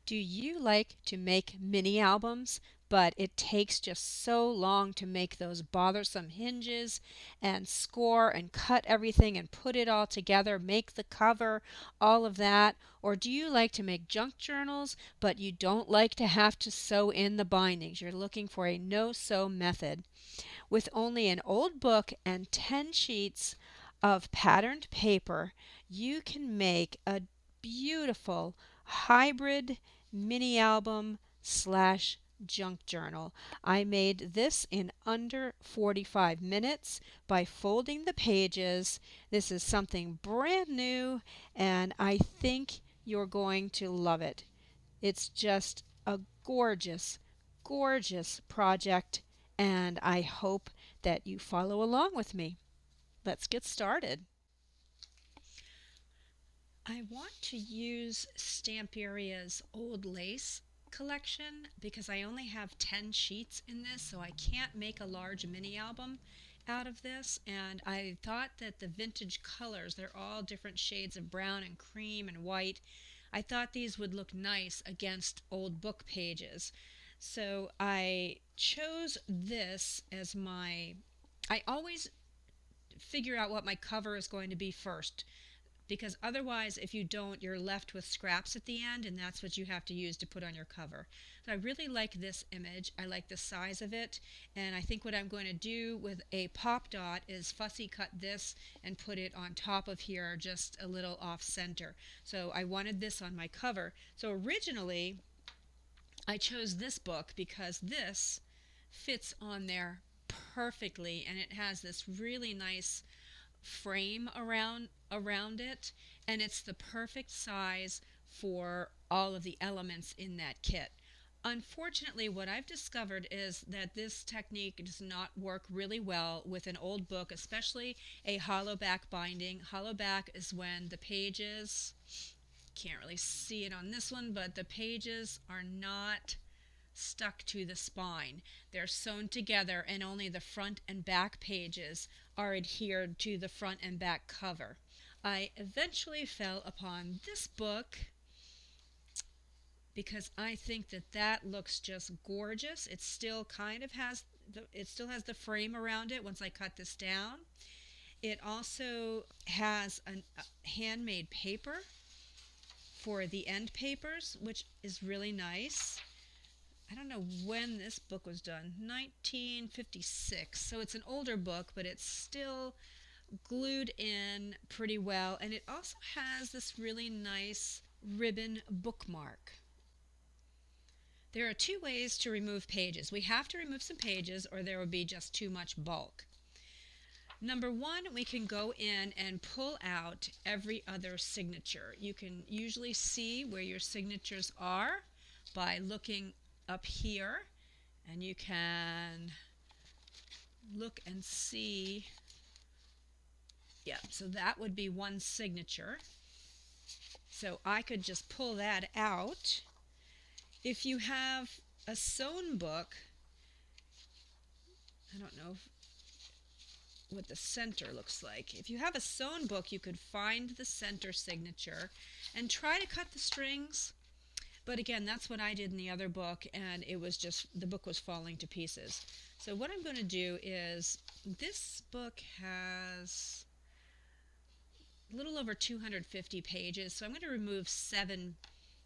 Do you like to make mini albums, but it takes just so long to make those bothersome hinges and score and cut everything and put it all together, make the cover, all of that? Or do you like to make junk journals, but you don't like to have to sew in the bindings? You're looking for a no-sew method. With only an old book and 10 sheets of patterned paper, you can make a beautiful hybrid mini album slash junk journal. I made this in under 45 minutes by folding the pages. This is something brand new, and I think you're going to love it. It's just a gorgeous, gorgeous project, and I hope that you follow along with me. Let's get started. I want to use Stamperia's old lace collection because I only have 10 sheets in this, so I can't make a large mini album out of this. And I thought that the vintage colors, they're all different shades of brown and cream and white. I thought these would look nice against old book pages. So I chose this as my. I always figure out what my cover is going to be first, because otherwise, if you don't, you're left with scraps at the end, and that's what you have to use to put on your cover. So I really like this image. I like the size of it, and I think what I'm going to do with a pop dot is fussy cut this and put it on top of here just a little off center. So I wanted this on my cover. So originally I chose this book because this fits on there perfectly, and it has this really nice frame around it, and it's the perfect size for all of the elements in that kit. Unfortunately, what I've discovered is that this technique does not work really well with an old book, especially a hollow back binding. Hollow back is when the pages, can't really see it on this one, but the pages are not stuck to the spine. They're sewn together, and only the front and back pages are adhered to the front and back cover. I eventually fell upon this book because I think that that looks just gorgeous. It still kind of has the frame around it once I cut this down. It also has a handmade paper for the end papers, which is really nice. I don't know when this book was done, 1956. So it's an older book, but it's still glued in pretty well. And it also has this really nice ribbon bookmark. There are two ways to remove pages. We have to remove some pages or there will be just too much bulk. Number one, we can go in and pull out every other signature. You can usually see where your signatures are by looking up here, and you can look and see. Yeah, so that would be one signature. So I could just pull that out. If you have a sewn book, I don't know what the center looks like. If you have a sewn book, you could find the center signature and try to cut the strings. But again, that's what I did in the other book, and it was just, the book was falling to pieces. So what I'm going to do is, this book has a little over 250 pages, so I'm going to remove 7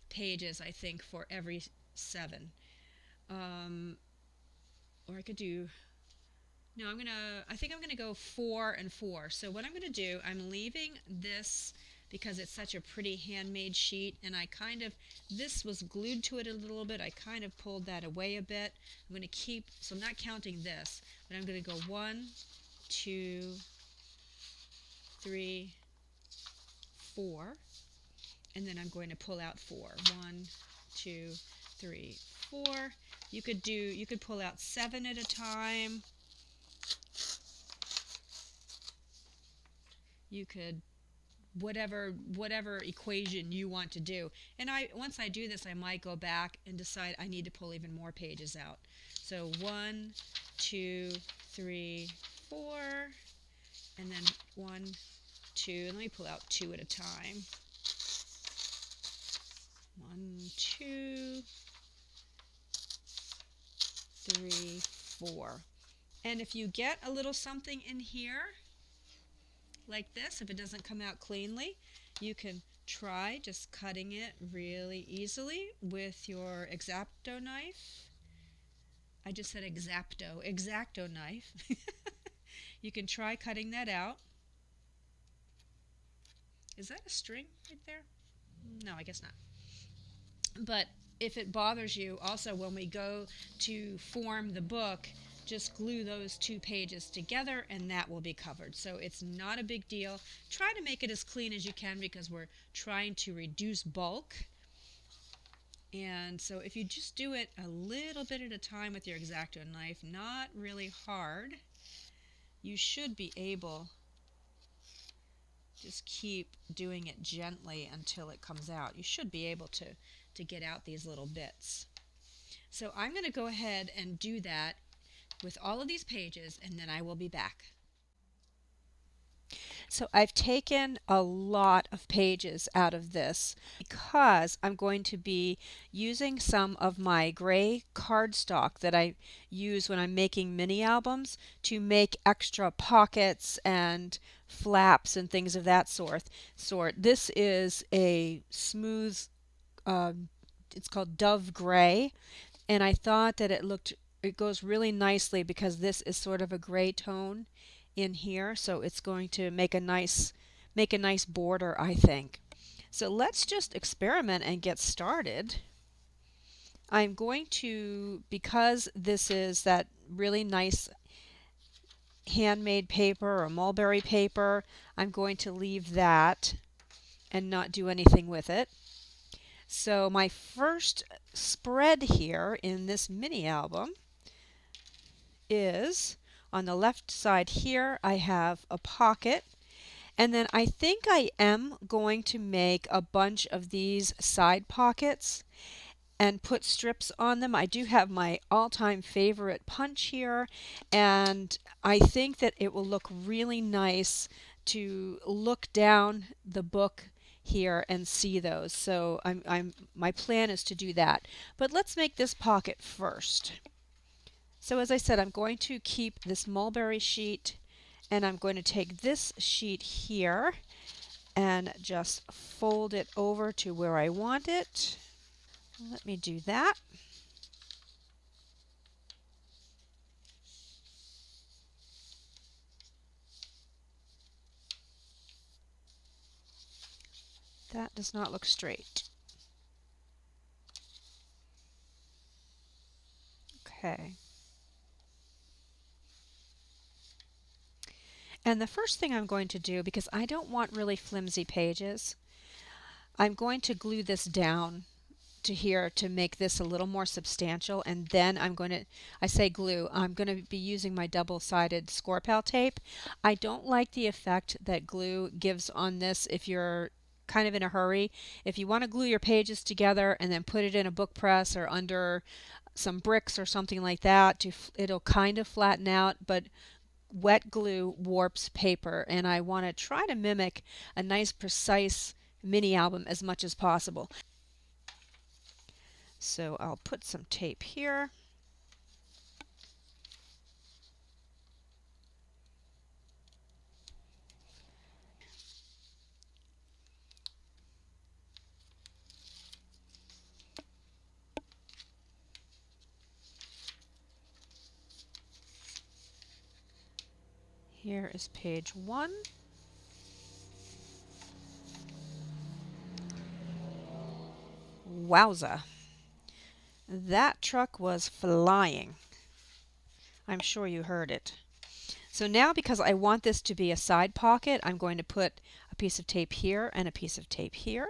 pages, I think, for every 7. Or I could do, no, I think I'm gonna go 4 and 4. So what I'm gonna do, I'm leaving this because it's such a pretty handmade sheet, and this was glued to it a little bit. I kind of pulled that away a bit. I'm gonna keep, so I'm not counting this, but I'm gonna go 1, 2, 3, 4, and then I'm going to pull out 4. 1, 2, 3, 4. You could pull out 7 at a time. You could, whatever equation you want to do. And once I do this, I might go back and decide I need to pull even more pages out. So 1, 2, 3, 4, and then 1, 2. Let me pull out 2 at a time. 1, 2, 4. And if you get a little something in here, like this, if it doesn't come out cleanly, you can try just cutting it really easily with your X-Acto knife. I just said X-Acto knife. You can try cutting that out. Is that a string right there? No, I guess not. But if it bothers you, also when we go to form the book, just glue those 2 pages together and that will be covered. So it's not a big deal. Try to make it as clean as you can because we're trying to reduce bulk. And so if you just do it a little bit at a time with your X-Acto knife, not really hard, you should be able, just keep doing it gently until it comes out. You should be able to get out these little bits. So I'm going to go ahead and do that with all of these pages, and then I will be back. So I've taken a lot of pages out of this because I'm going to be using some of my gray cardstock that I use when I'm making mini albums to make extra pockets and flaps and things of that sort. This is a smooth, it's called Dove Gray, and I thought that it goes really nicely because this is sort of a gray tone in here, so it's going to make a nice border, I think. So let's just experiment and get started. I'm going to, because this is that really nice handmade paper or mulberry paper, I'm going to leave that and not do anything with it. So my first spread here in this mini album is on the left side here I have a pocket, and then I think I am going to make a bunch of these side pockets and put strips on them. I do have my all-time favorite punch here, and I think that it will look really nice to look down the book here and see those. So my plan is to do that. But let's make this pocket first. So as I said, I'm going to keep this mulberry sheet, and I'm going to take this sheet here and just fold it over to where I want it. Let me do that. That does not look straight. Okay. And the first thing I'm going to do, because I don't want really flimsy pages, I'm going to glue this down to here to make this a little more substantial, and then I say glue, I'm going to be using my double-sided score pal tape. I don't like the effect that glue gives on this if you're kind of in a hurry. If you want to glue your pages together and then put it in a book press or under some bricks or something like that, it'll kind of flatten out, but wet glue warps paper, and I want to try to mimic a nice precise mini album as much as possible. So I'll put some tape here. Here is page 1. Wowza. That truck was flying. I'm sure you heard it. So now, because I want this to be a side pocket, I'm going to put a piece of tape here and a piece of tape here.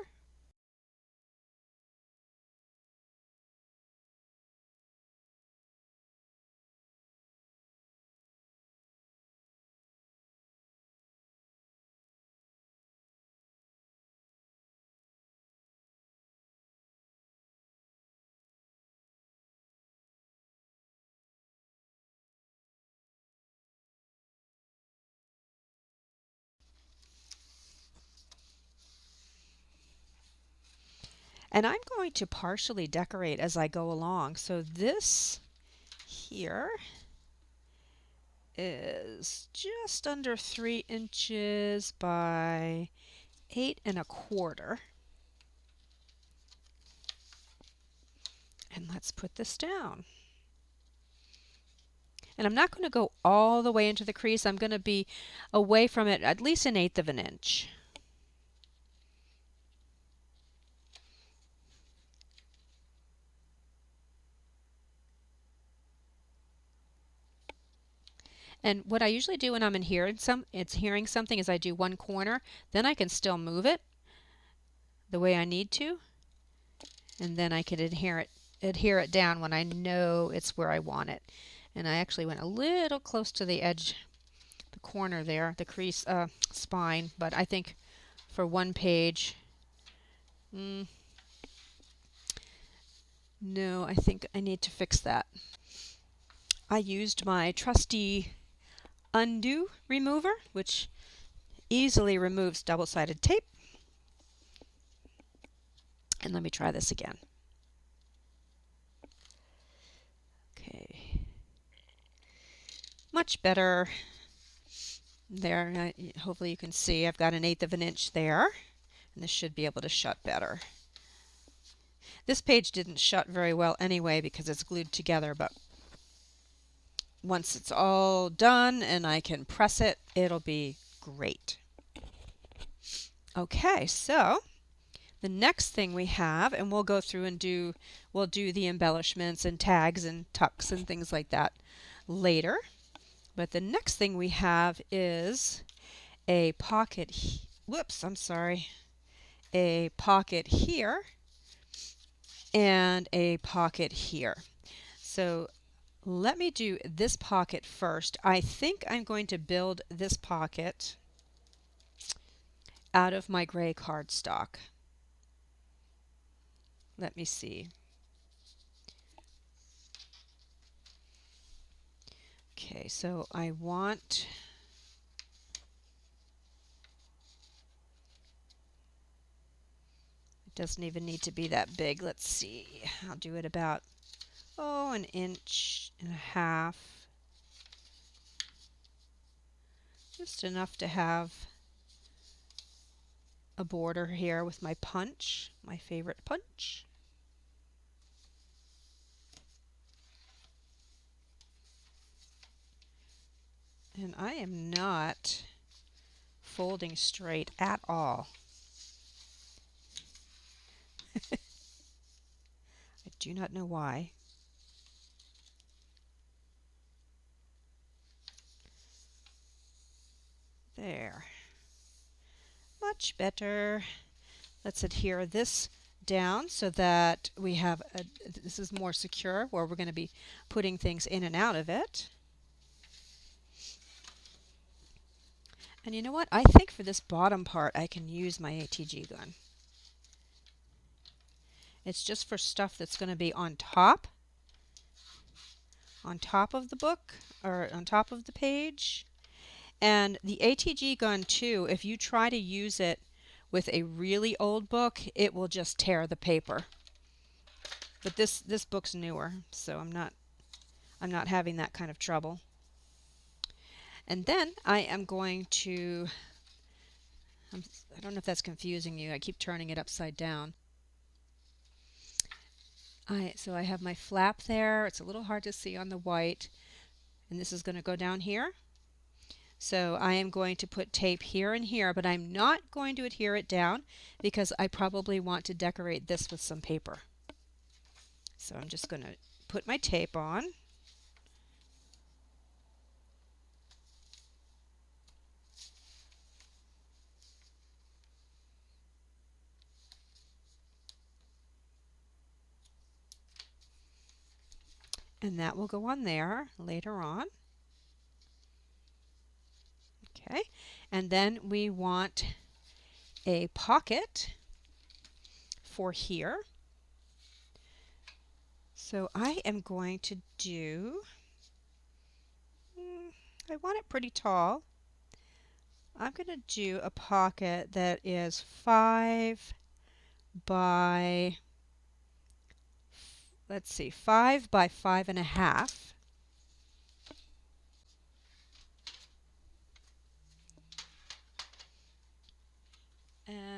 And I'm going to partially decorate as I go along. So this here is just under 3 inches by 8 1/4. And let's put this down. And I'm not going to go all the way into the crease. I'm going to be away from it at least 1/8 of an inch. And what I usually do when I'm hearing something is I do one corner, then I can still move it the way I need to, and then I can adhere it down when I know it's where I want it. And I actually went a little close to the edge, the corner there, the crease spine, but I think for one page, no, I think I need to fix that. I used my trusty undo remover, which easily removes double-sided tape. And let me try this again. Okay. Much better. There, hopefully you can see I've got 1/8 of an inch there, and this should be able to shut better. This page didn't shut very well anyway because it's glued together, but once it's all done and I can press it, it'll be great. Okay, so the next thing we have, and we'll go through and we'll do the embellishments and tags and tucks and things like that later. But the next thing we have is a pocket, a pocket here and a pocket here. So let me do this pocket first. I think I'm going to build this pocket out of my gray cardstock. Let me see. Okay, so I want it doesn't even need to be that big. Let's see. I'll do it about 1.5 inches. Just enough to have a border here with my punch, my favorite punch. And I am not folding straight at all. I do not know why. There. Much better. Let's adhere this down so that we have this is more secure where we're going to be putting things in and out of it. And you know what? I think for this bottom part I can use my ATG gun. It's just for stuff that's going to be on top of the book or on top of the page. And the ATG gun too, if you try to use it with a really old book, it will just tear the paper. But this book's newer, so I'm not having that kind of trouble. And then I am going to, I don't know if that's confusing you. I keep turning it upside down. So I have my flap there. It's a little hard to see on the white. And this is going to go down here. So I am going to put tape here and here, but I'm not going to adhere it down because I probably want to decorate this with some paper. So I'm just going to put my tape on. And that will go on there later on. Okay, and then we want a pocket for here. So I am going to do, I want it pretty tall. I'm going to do a pocket that is 5 by, let's see, 5 by 5 1/2.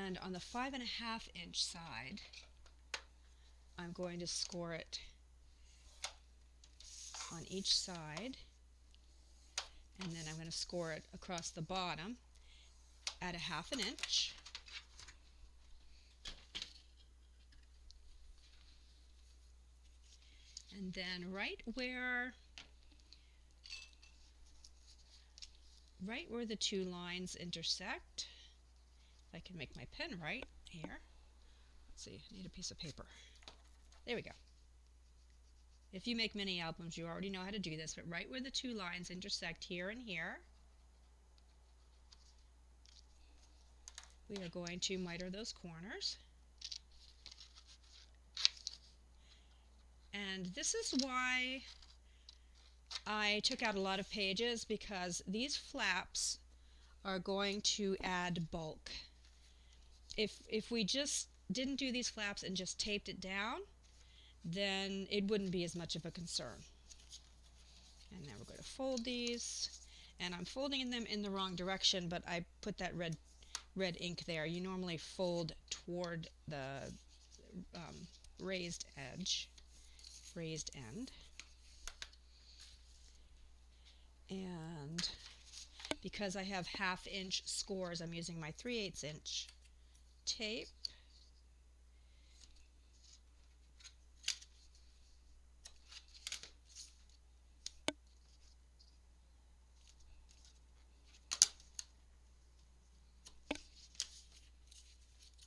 And on the 5.5-inch side, I'm going to score it on each side, and then I'm going to score it across the bottom at 1/2 inch. And then right where the two lines intersect, if I can make my pen right here. Let's see, I need a piece of paper. There we go. If you make mini albums, you already know how to do this, but right where the two lines intersect here and here, we are going to miter those corners. And this is why I took out a lot of pages, because these flaps are going to add bulk. If we just didn't do these flaps and just taped it down, then it wouldn't be as much of a concern. And now we're going to fold these, and I'm folding them in the wrong direction, but I put that red ink there. You normally fold toward the raised end. And because I have 1/2 inch scores, I'm using my 3/8 inch tape.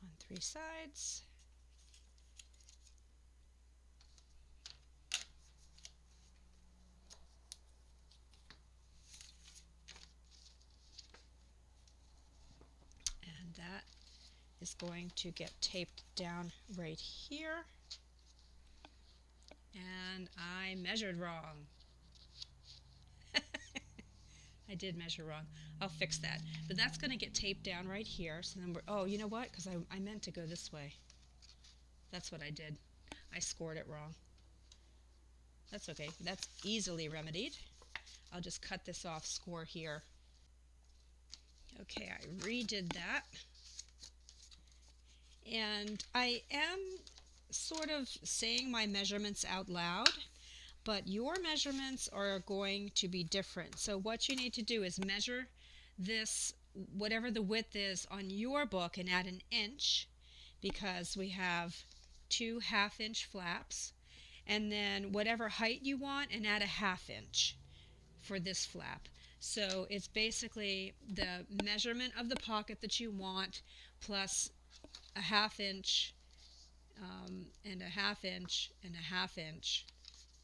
On 3 sides. And that is going to get taped down right here. And I measured wrong. I did measure wrong. I'll fix that. But that's going to get taped down right here. So then oh, you know what? Because I meant to go this way. That's what I did. I scored it wrong. That's okay. That's easily remedied. I'll just cut this off, score here. Okay, I redid that. And I am sort of saying my measurements out loud, but your measurements are going to be different. So what you need to do is measure this, whatever the width is on your book, and add 1 inch, because we have 2 1/2 inch flaps, and then whatever height you want, and add 1/2 inch for this flap. So it's basically the measurement of the pocket that you want, plus 1/2 inch and 1/2 inch and 1/2 inch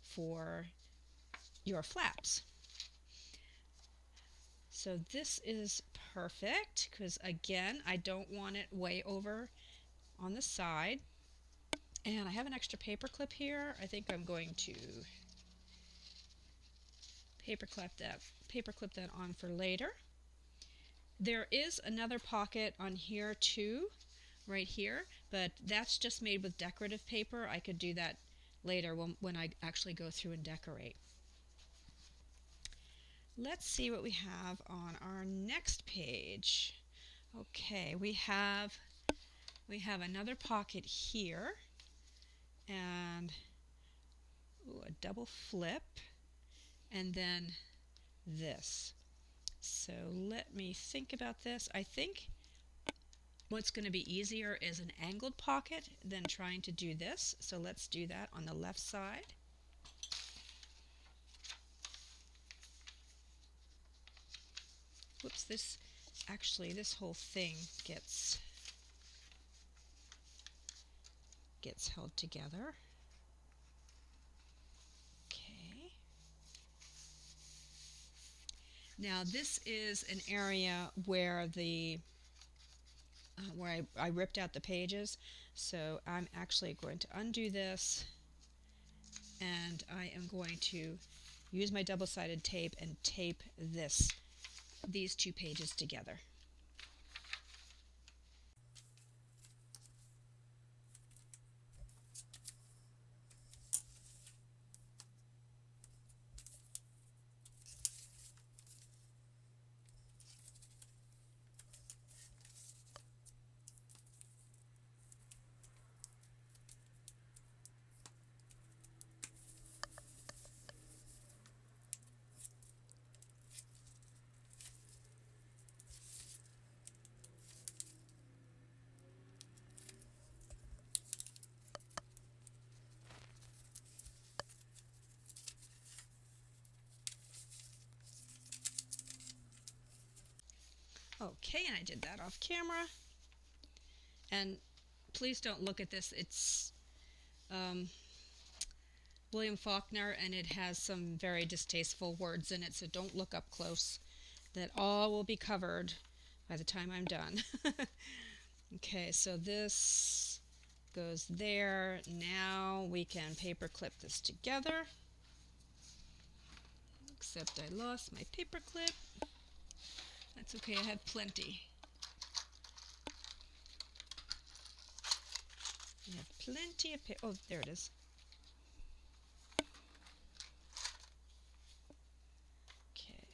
for your flaps. So this is perfect, because again, I don't want it way over on the side. And I have an extra paper clip here. I think I'm going to paper clip that on for later. There is another pocket on here too, right here, but that's just made with decorative paper. I could do that later when I actually go through and decorate. Let's see what we have on our next page. Okay, we have another pocket here, and a double flip, and then this. So let me think about this. I think what's going to be easier is an angled pocket than trying to do this. So let's do that on the left side. Whoops, this whole thing gets held together. Okay. Now this is an area where I ripped out the pages, so I'm actually going to undo this, and I am going to use my double-sided tape and tape these 2 pages together. Okay, and I did that off camera. And please don't look at this. It's William Faulkner, and it has some very distasteful words in it, so don't look up close. That all will be covered by the time I'm done. Okay, so this goes there. Now we can paper clip this together. Except I lost my paper clip. That's okay, I have plenty. I have plenty of paper. Oh, there it is. Okay.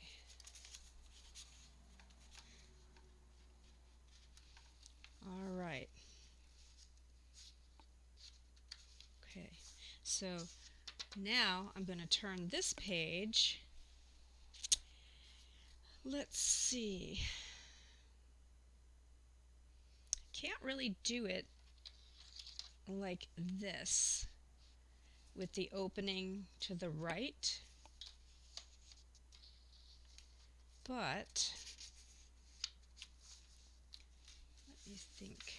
All right. Okay, so now I'm going to turn this page. Let's see. Can't really do it like this with the opening to the right, but let me think.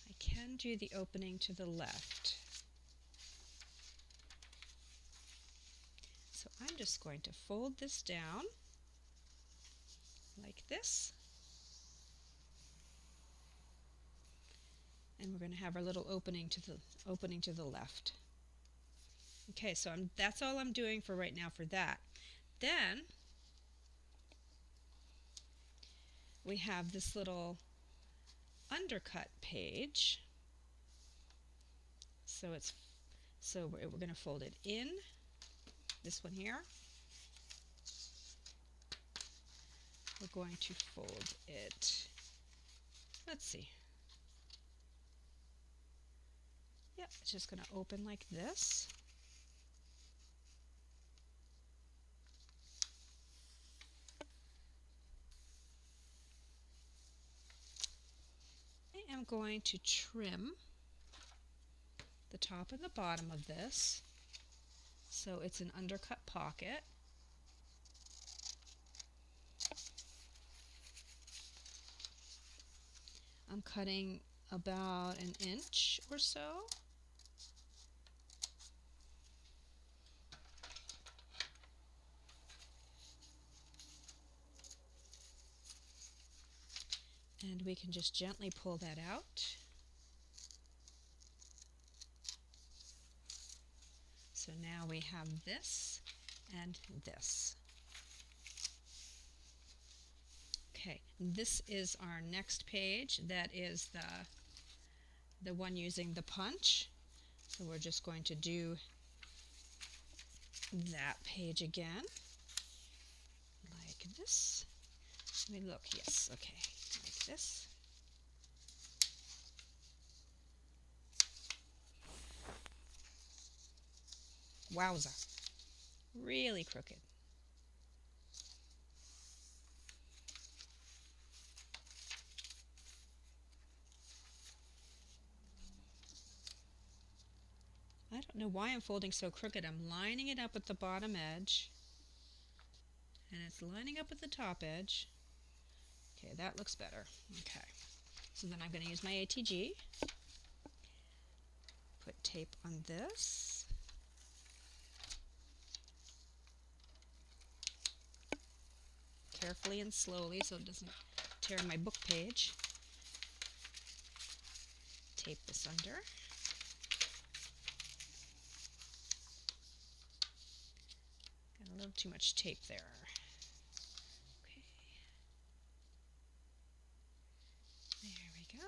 I can do the opening to the left. So I'm just going to fold this down like this. And we're going to have our little opening to the left. Okay, so that's all I'm doing for right now for that. Then we have this little undercut page. So we're going to fold it in, this one here. We're going to fold it, let's see. Yeah, it's just going to open like this. I am going to trim the top and the bottom of this so it's an undercut pocket. I'm cutting about an inch or so. And we can just gently pull that out. So now we have this and this. Okay, this is our next page. That is the one using the punch. So we're just going to do that page again, like this. Let me look, yes, okay, like this. Wowza, really crooked. I don't know why I'm folding so crooked. I'm lining it up at the bottom edge, and it's lining up at the top edge. Okay, that looks better. Okay, so then I'm going to use my ATG. Put tape on this. Carefully and slowly so it doesn't tear my book page. Tape this under. Got a little too much tape there. Okay. There we go.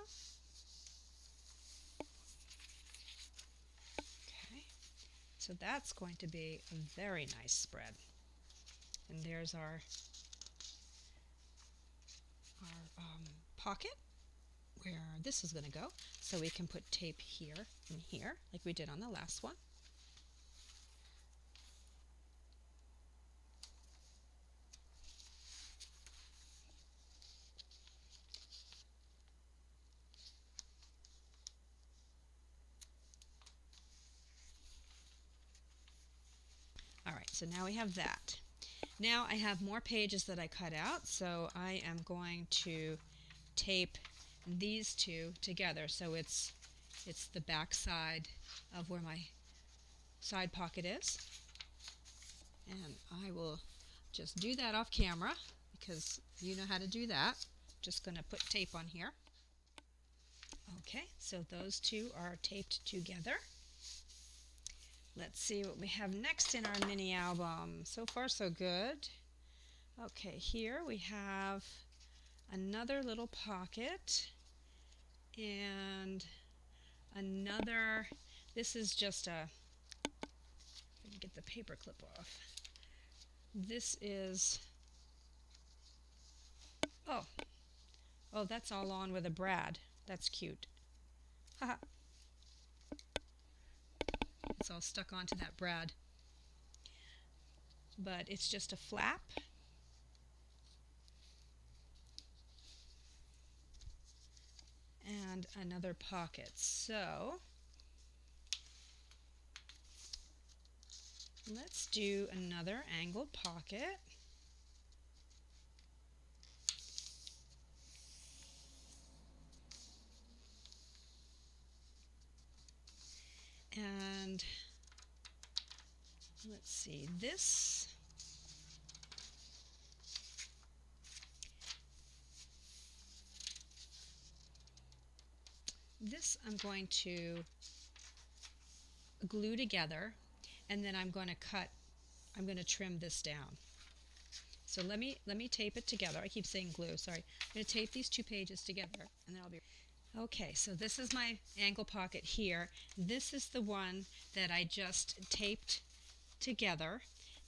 Okay. So that's going to be a very nice spread. And there's our pocket where this is going to go. So we can put tape here and here like we did on the last one. All right, so now we have that. Now I have more pages that I cut out, so I am going to tape these two together. So it's the back side of where my side pocket is. And I will just do that off camera because you know how to do that. Just going to put tape on here. Okay, so those two are taped together. Let's see what we have next in our mini album. So far, so good. Okay, here we have another little pocket and another. This is just a. Let me get the paper clip off. This is. Oh, that's all on with a brad. That's cute. Haha. It's all stuck onto that brad. But it's just a flap. And another pocket. So let's do another angled pocket. And let's see, this I'm going to glue together, and then I'm going to trim this down. So let me tape it together. I keep saying glue, sorry. I'm going to tape these two pages together, and then I'll be... Okay, so this is my angle pocket here. This is the one that I just taped together,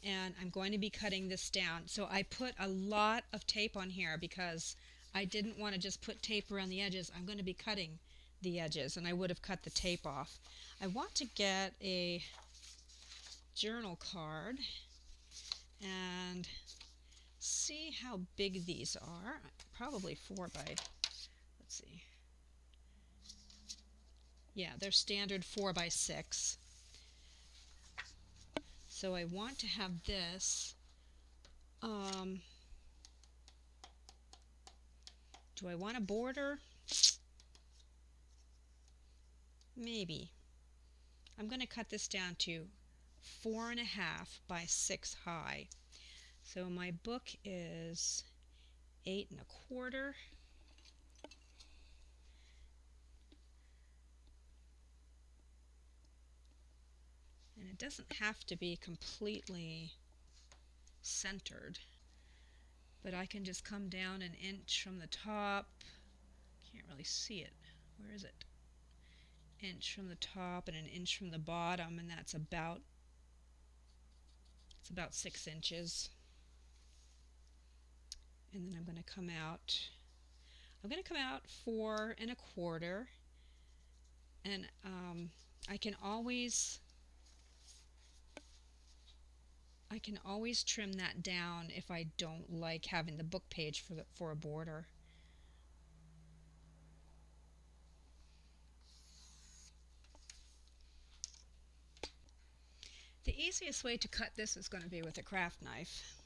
and I'm going to be cutting this down. So I put a lot of tape on here because I didn't want to just put tape around the edges. I'm going to be cutting the edges, and I would have cut the tape off. I want to get a journal card and see how big these are. Probably 4 by, let's see. Yeah, they're standard 4 by 6. So I want to have this. Do I want a border? Maybe. I'm going to cut this down to 4.5 by 6 high. So my book is 8.25. And it doesn't have to be completely centered, but I can just come down 1 inch from the top. Can't really see it. Where is it? Inch from the top and 1 inch from the bottom, and that's about 6 inches. And then I'm going to come out 4.25, and I can always trim that down if I don't like having the book page for a border. The easiest way to cut this is going to be with a craft knife.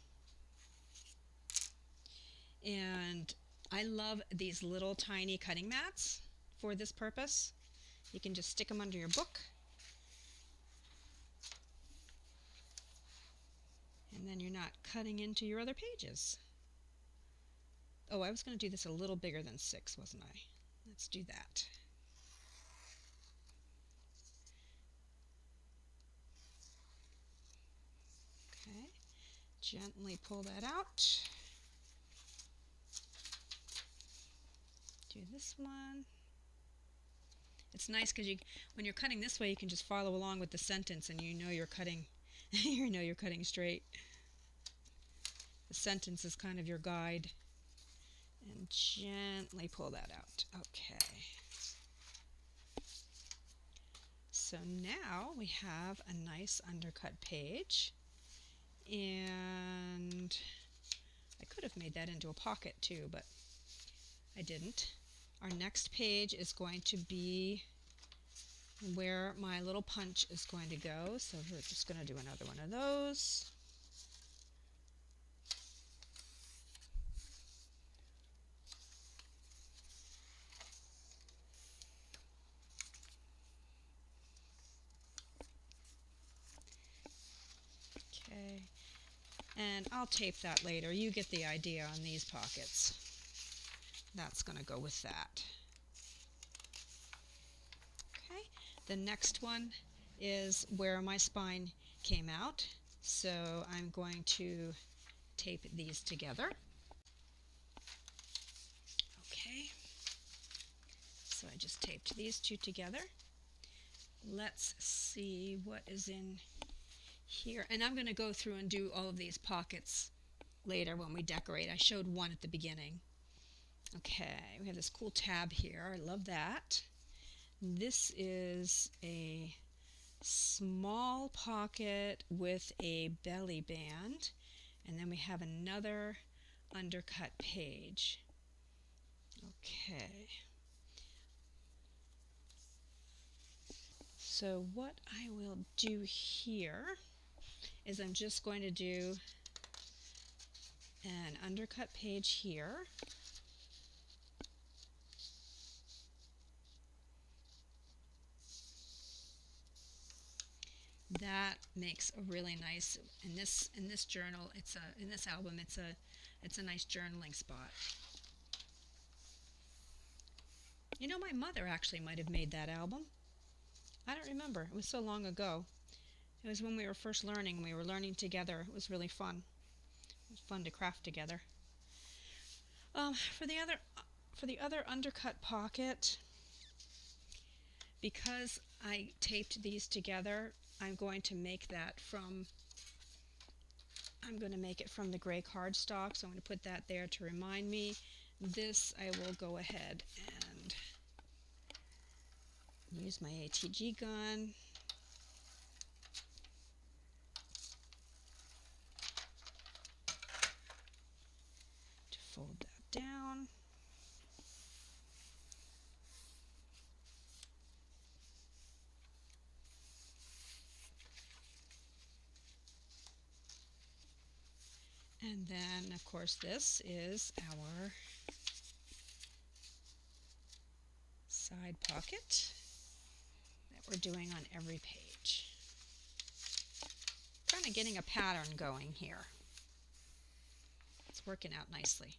And I love these little tiny cutting mats for this purpose. You can just stick them under your book. And then you're not cutting into your other pages. Oh, I was going to do this a little bigger than 6, wasn't I? Let's do that. Okay, gently pull that out. Do this one. It's nice because when you're cutting this way, you can just follow along with the sentence, and you know you're cutting. You know you're cutting straight. The sentence is kind of your guide. And gently pull that out. Okay. So now we have a nice undercut page. And I could have made that into a pocket too, but I didn't. Our next page is going to be where my little punch is going to go. So we're just going to do another one of those. Okay. And I'll tape that later. You get the idea on these pockets. That's going to go with that. Okay. The next one is where my spine came out. So I'm going to tape these together. Okay. So I just taped these two together. Let's see what is in here. And I'm going to go through and do all of these pockets later when we decorate. I showed one at the beginning. Okay, we have this cool tab here. I love that. This is a small pocket with a belly band. And then we have another undercut page. Okay. So what I will do here is I'm just going to do an undercut page here. That makes a really nice, in this journal, in this album, it's a nice journaling spot. You know, my mother actually might have made that album. I don't remember. It was so long ago. It was when we were first learning. We were learning together. It was really fun. It was fun to craft together. For the other undercut pocket, because I taped these together, I'm going to make it from the gray cardstock, so I'm going to put that there to remind me. This I will go ahead and use my ATG gun. To fold that down. And then, of course, this is our side pocket that we're doing on every page. Kind of getting a pattern going here. It's working out nicely.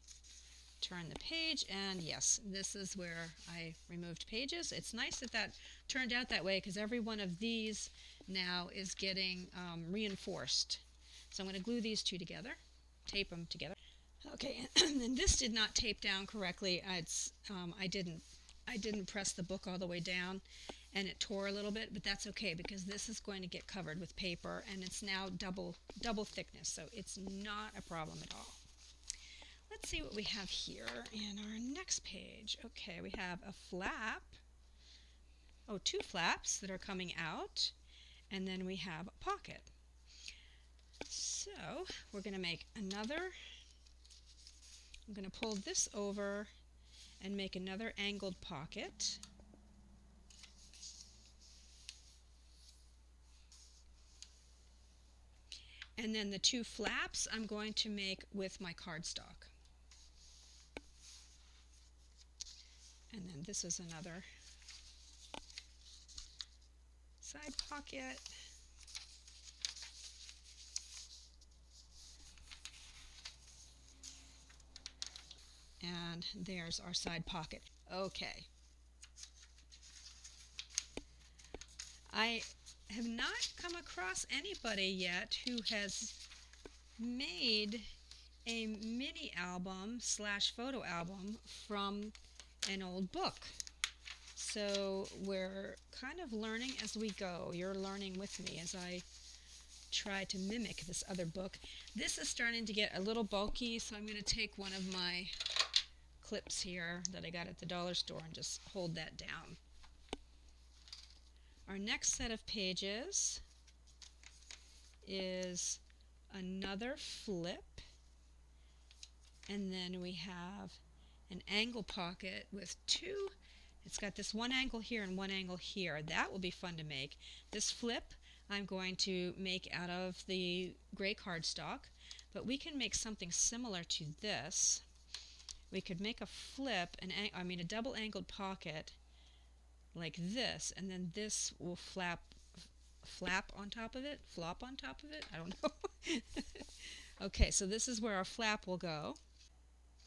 Turn the page, and yes, this is where I removed pages. It's nice that that turned out that way because every one of these now is getting reinforced. So I'm going to glue these two together, tape them together. Okay, and this did not tape down correctly. I didn't press the book all the way down, and it tore a little bit, but that's okay because this is going to get covered with paper, and it's now double thickness, so it's not a problem at all. Let's see what we have here in our next page. Okay, we have a flap. Oh, two flaps that are coming out, and then we have a pocket. So we're going to make another. I'm going to pull this over and make another angled pocket. And then the two flaps I'm going to make with my cardstock. And then this is another side pocket. And there's our side pocket. Okay. I have not come across anybody yet who has made a mini album / photo album from an old book. So we're kind of learning as we go. You're learning with me as I try to mimic this other book. This is starting to get a little bulky, so I'm going to take one of my clips here that I got at the dollar store and just hold that down. Our next set of pages is another flip, and then we have an angle pocket with two. It's got this one angle here and one angle here. That will be fun to make. This flip I'm going to make out of the gray cardstock, but we can make something similar to this. We could make a flip, a double angled pocket like this, and then this will flap flap on top of it, flop on top of it, I don't know. Okay, so this is where our flap will go.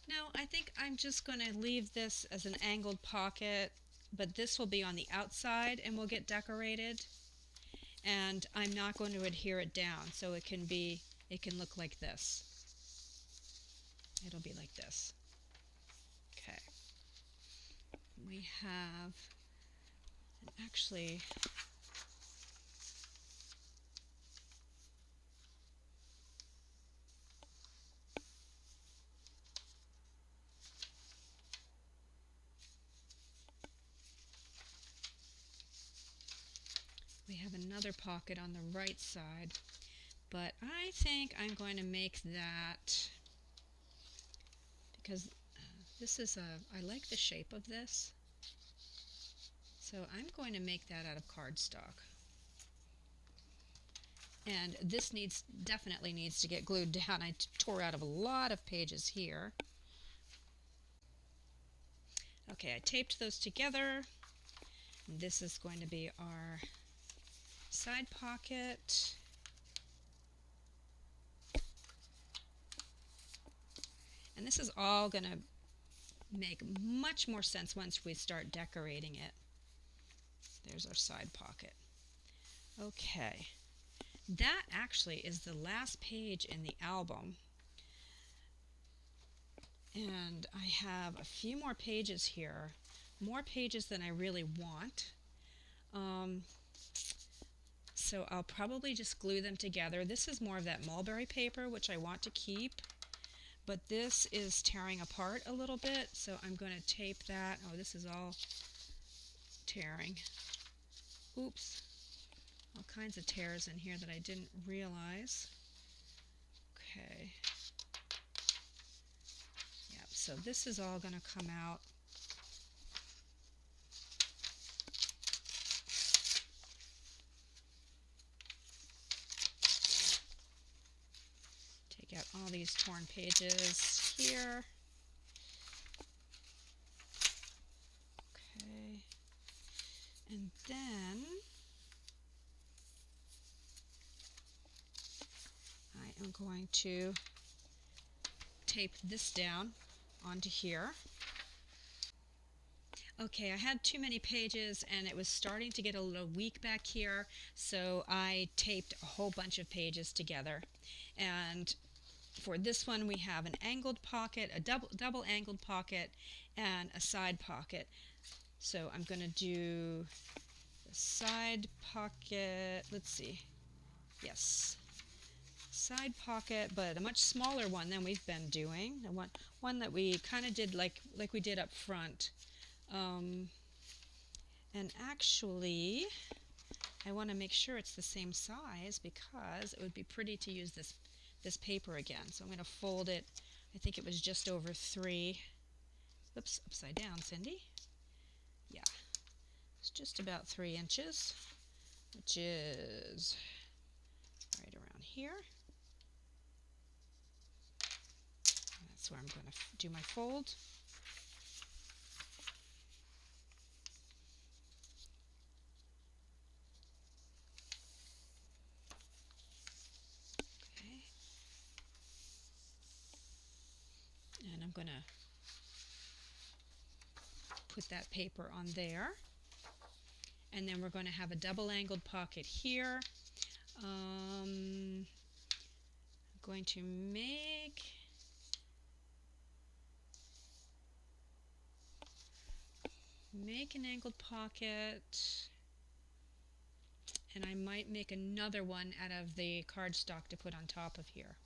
Now I think I'm just going to leave this as an angled pocket, but this will be on the outside and will get decorated. And I'm not going to adhere it down, so it can look like this. It'll be like this. Okay. We have, actually, we have another pocket on the right side, but I think I'm going to make that, because this is I like the shape of this, so I'm going to make that out of cardstock. And this definitely needs to get glued down. I tore out of a lot of pages here. Okay, I taped those together. This is going to be our side pocket. And this is all going to make much more sense once we start decorating it. There's our side pocket. Okay, that actually is the last page in the album. And I have a few more pages here, more pages than I really want. So I'll probably just glue them together. This is more of that mulberry paper, which I want to keep, but this is tearing apart a little bit, so I'm going to tape that. Oh, this is all tearing. Oops. All kinds of tears in here that I didn't realize. Okay. Yep, so this is all going to come out. Take out all these torn pages here. Okay. And then I am going to tape this down onto here. Okay, I had too many pages and it was starting to get a little weak back here, so I taped a whole bunch of pages together. And for this one we have an angled pocket, a double angled pocket, and a side pocket. So I'm going to do the side pocket, let's see, yes, side pocket, but a much smaller one than we've been doing. The one that we kind of did like we did up front. And actually, I want to make sure it's the same size because it would be pretty to use this paper again. So I'm going to fold it. I think it was just over 3. Oops, upside down, Cindy. Yeah, it's just about 3 inches, which is right around here. That's where I'm going to do my fold. Okay. And I'm going to put that paper on there. And then we're going to have a double angled pocket here. I'm going to make an angled pocket, and I might make another one out of the cardstock to put on top of here.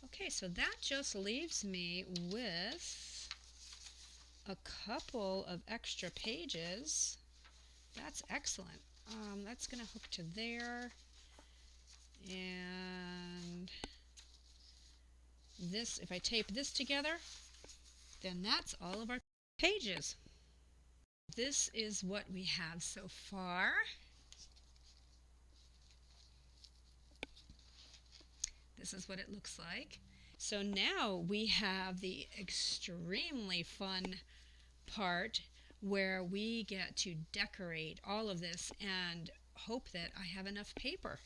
Okay, so that just leaves me with a couple of extra pages. That's excellent. That's going to hook to there. And this, if I tape this together, then that's all of our pages. This is what we have so far. This is what it looks like. So now we have the extremely fun part where we get to decorate all of this, and hope that I have enough paper.